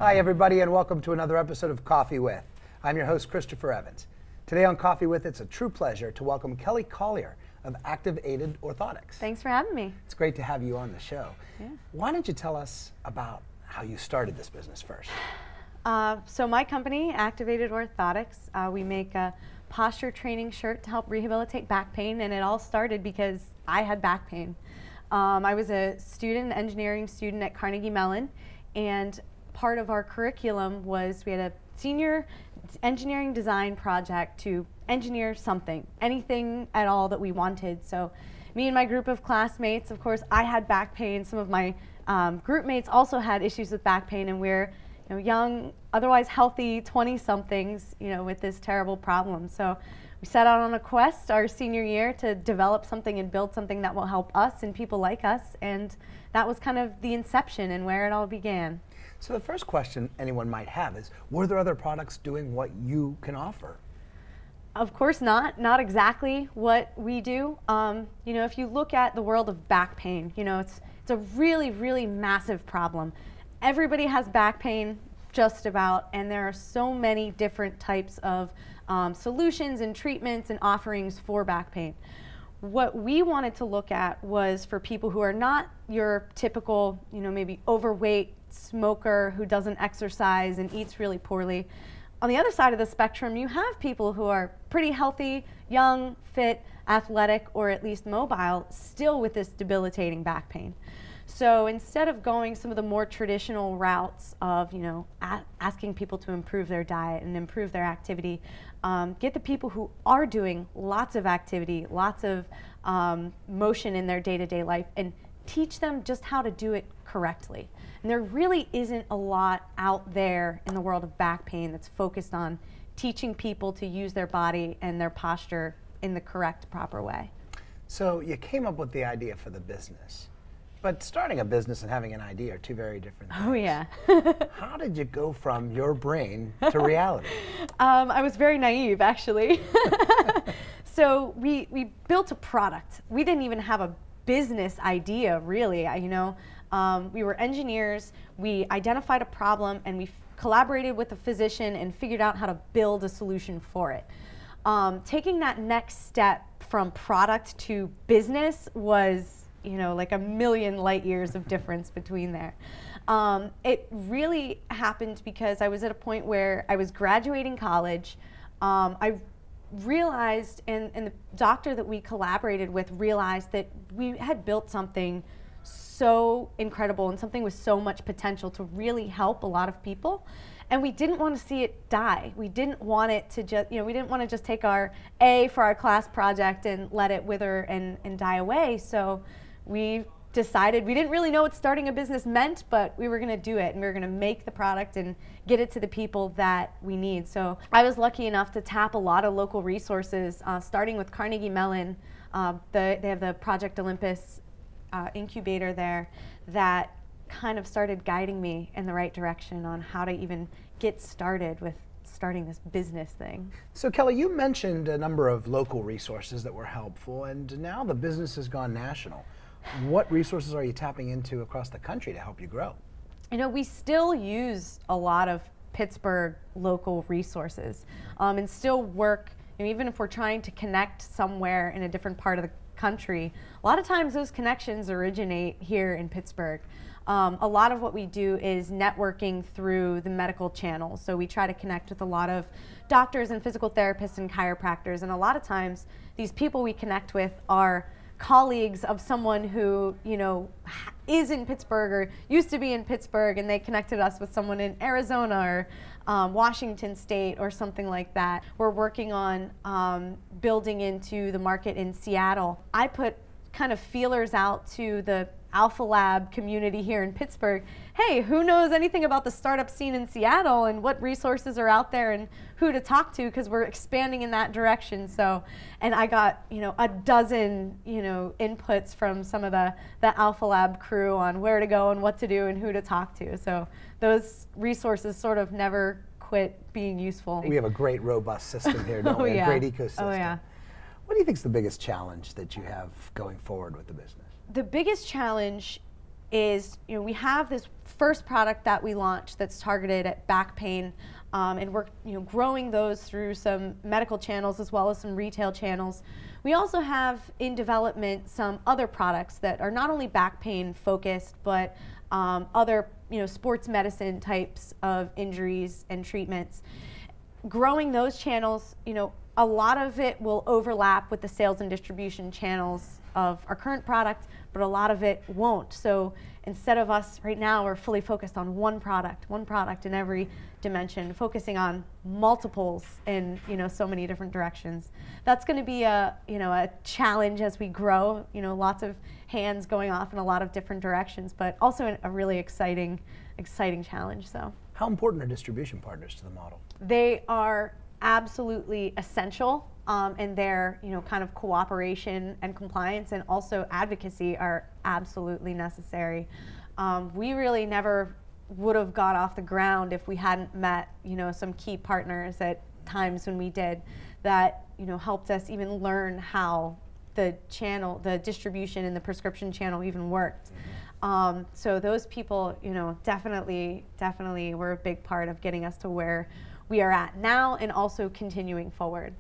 Hi everybody, and welcome to another episode of Coffee With. I'm your host, Christopher Evans. Today on Coffee With, it's a true pleasure to welcome Kelly Collier of ActivAidEd Orthotics. Thanks for having me. It's great to have you on the show. Yeah. Why don't you tell us about how you started this business first? So my company, ActivAidEd Orthotics, we make a posture training shirt to help rehabilitate back pain, and it all started because I had back pain. I was a student, engineering student at Carnegie Mellon, and part of our curriculum was we had a senior engineering design project to engineer something, anything at all that we wanted. So me and my group of classmates, of course, I had back pain. Some of my group mates also had issues with back pain, and we're young, otherwise healthy 20-somethings, with this terrible problem. So we set out on a quest our senior year to develop something and build something that will help us and people like us, and that was kind of the inception and where it all began. So the first question anyone might have is, were there other products doing what you can offer? Of course not exactly what we do. If you look at the world of back pain, it's a really, really massive problem. Everybody has back pain, just about, and there are so many different types of solutions and treatments and offerings for back pain. What we wanted to look at was for people who are not your typical, maybe overweight smoker who doesn't exercise and eats really poorly. On the other side of the spectrum, you have people who are pretty healthy, young, fit, athletic, or at least mobile, still with this debilitating back pain. So instead of going some of the more traditional routes of, asking people to improve their diet and improve their activity, get the people who are doing lots of activity, lots of motion in their day-to-day life, and teach them just how to do it correctly. And there really isn't a lot out there in the world of back pain that's focused on teaching people to use their body and their posture in the correct, proper way. So you came up with the idea for the business. But starting a business and having an idea are two very different things. Oh, yeah. How did you go from your brain to reality? I was very naive, actually. So we built a product. We didn't even have a business idea, really. We were engineers. We identified a problem, and we collaborated with a physician and figured out how to build a solution for it. Taking that next step from product to business was like a million light years of difference between there. It really happened because I was at a point where I was graduating college. I realized, and the doctor that we collaborated with realized that we had built something so incredible and something with so much potential to really help a lot of people. And we didn't want to see it die. We didn't want it to just, we didn't want to just take our A for our class project and let it wither and die away. So we decided, we didn't really know what starting a business meant, but we were going to do it, and we were going to make the product and get it to the people that we need. So I was lucky enough to tap a lot of local resources, starting with Carnegie Mellon. They have the Project Olympus incubator there that kind of started guiding me in the right direction on how to even get started with starting this business thing. So Kelly, you mentioned a number of local resources that were helpful, and now the business has gone national. What resources are you tapping into across the country to help you grow? We still use a lot of Pittsburgh local resources and still work, even if we're trying to connect somewhere in a different part of the country, a lot of times those connections originate here in Pittsburgh. A lot of what we do is networking through the medical channel. So we try to connect with a lot of doctors and physical therapists and chiropractors, and a lot of times these people we connect with are colleagues of someone who, is in Pittsburgh or used to be in Pittsburgh, and they connected us with someone in Arizona or Washington State or something like that. We're working on building into the market in Seattle. I put kind of feelers out to the Alpha Lab community here in Pittsburgh. Hey, who knows anything about the startup scene in Seattle and what resources are out there and who to talk to, because we're expanding in that direction. So, and I got, a dozen, inputs from some of the Alpha Lab crew on where to go and what to do and who to talk to. So those resources sort of never quit being useful. We have a great robust system here, don't we? Yeah. A great ecosystem. Oh, yeah. What do you think is the biggest challenge that you have going forward with the business? The biggest challenge is, we have this first product that we launched that's targeted at back pain, and we're growing those through some medical channels as well as some retail channels. We also have in development some other products that are not only back pain focused, but other sports medicine types of injuries and treatments. Growing those channels, a lot of it will overlap with the sales and distribution channels of our current product, but a lot of it won't. So instead of us right now, we're fully focused on one product in every dimension, focusing on multiples in so many different directions. That's going to be a challenge as we grow. Lots of hands going off in a lot of different directions, but also a really exciting challenge. So, how important are distribution partners to the model? They are absolutely essential, and their kind of cooperation and compliance and also advocacy are absolutely necessary. We really never would have got off the ground if we hadn't met some key partners at times when we did that helped us even learn how the distribution and the prescription channel even worked. So those people definitely were a big part of getting us to where we are at now and also continuing forward.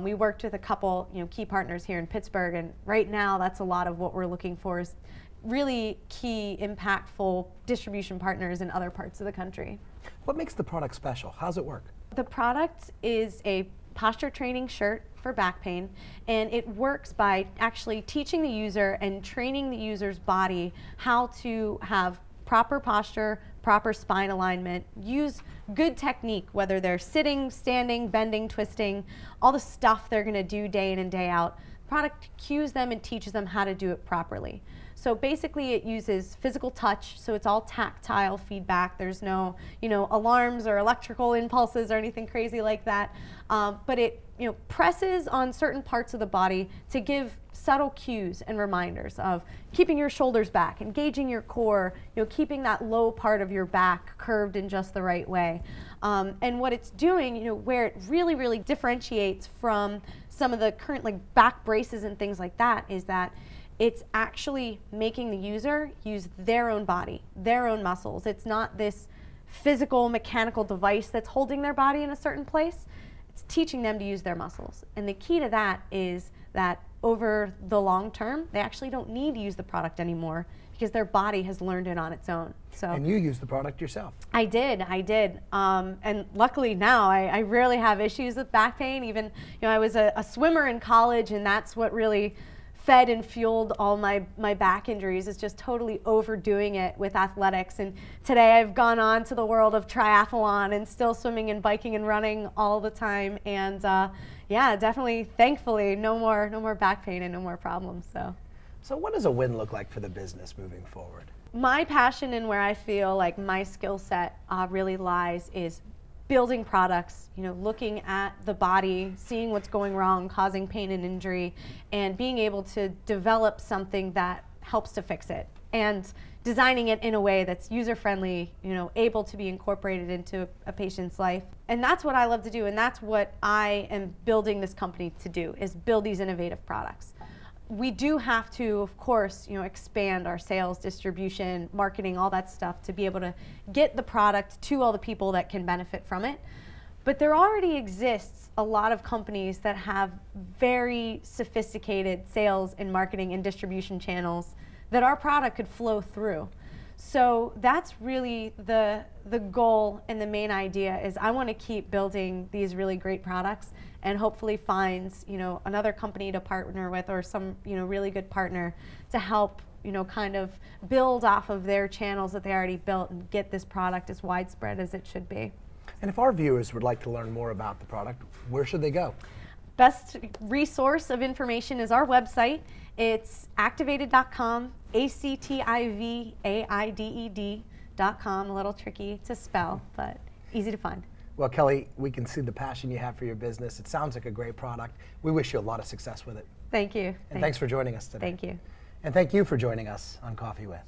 We worked with a couple key partners here in Pittsburgh, and right now that's a lot of what we're looking for is really key, impactful distribution partners in other parts of the country. What makes the product special? How's it work? The product is a posture training shirt for back pain, and it works by actually teaching the user and training the user's body how to have proper posture, proper spine alignment, use good technique, whether they're sitting, standing, bending, twisting, all the stuff they're going to do day in and day out. The product cues them and teaches them how to do it properly. So basically it uses physical touch, so it's all tactile feedback. There's no alarms or electrical impulses or anything crazy like that. But it presses on certain parts of the body to give subtle cues and reminders of keeping your shoulders back, engaging your core, keeping that low part of your back curved in just the right way. And what it's doing, where it really differentiates from some of the current back braces and things like that, is that it's actually making the user use their own body, their own muscles. It's not this physical mechanical device that's holding their body in a certain place. It's teaching them to use their muscles. And the key to that is that over the long term, they actually don't need to use the product anymore because their body has learned it on its own. So. And you use the product yourself. I did. And luckily now I rarely have issues with back pain. Even, I was a swimmer in college, and that's what really fed and fueled all my back injuries, is just totally overdoing it with athletics. And today I've gone on to the world of triathlon and still swimming and biking and running all the time. And yeah, definitely, thankfully, no more back pain and no more problems. So what does a win look like for the business moving forward? My passion and where I feel like my skill set really lies is building products, looking at the body, seeing what's going wrong, causing pain and injury, and being able to develop something that helps to fix it, and designing it in a way that's user-friendly, able to be incorporated into a patient's life. And that's what I love to do, and that's what I am building this company to do, is build these innovative products. We do have to, of course, expand our sales, distribution, marketing, all that stuff to be able to get the product to all the people that can benefit from it. But there already exists a lot of companies that have very sophisticated sales and marketing and distribution channels that our product could flow through. So that's really the goal, and the main idea is I want to keep building these really great products and hopefully find another company to partner with, or some really good partner to help kind of build off of their channels that they already built and get this product as widespread as it should be. And if our viewers would like to learn more about the product, where should they go? Best resource of information is our website. It's ActivAidEd.com, ActivAided.com. A little tricky to spell, but easy to find. Well, Kelly, we can see the passion you have for your business. It sounds like a great product. We wish you a lot of success with it. Thank you. And thanks for joining us today. Thank you. And thank you for joining us on Coffee With.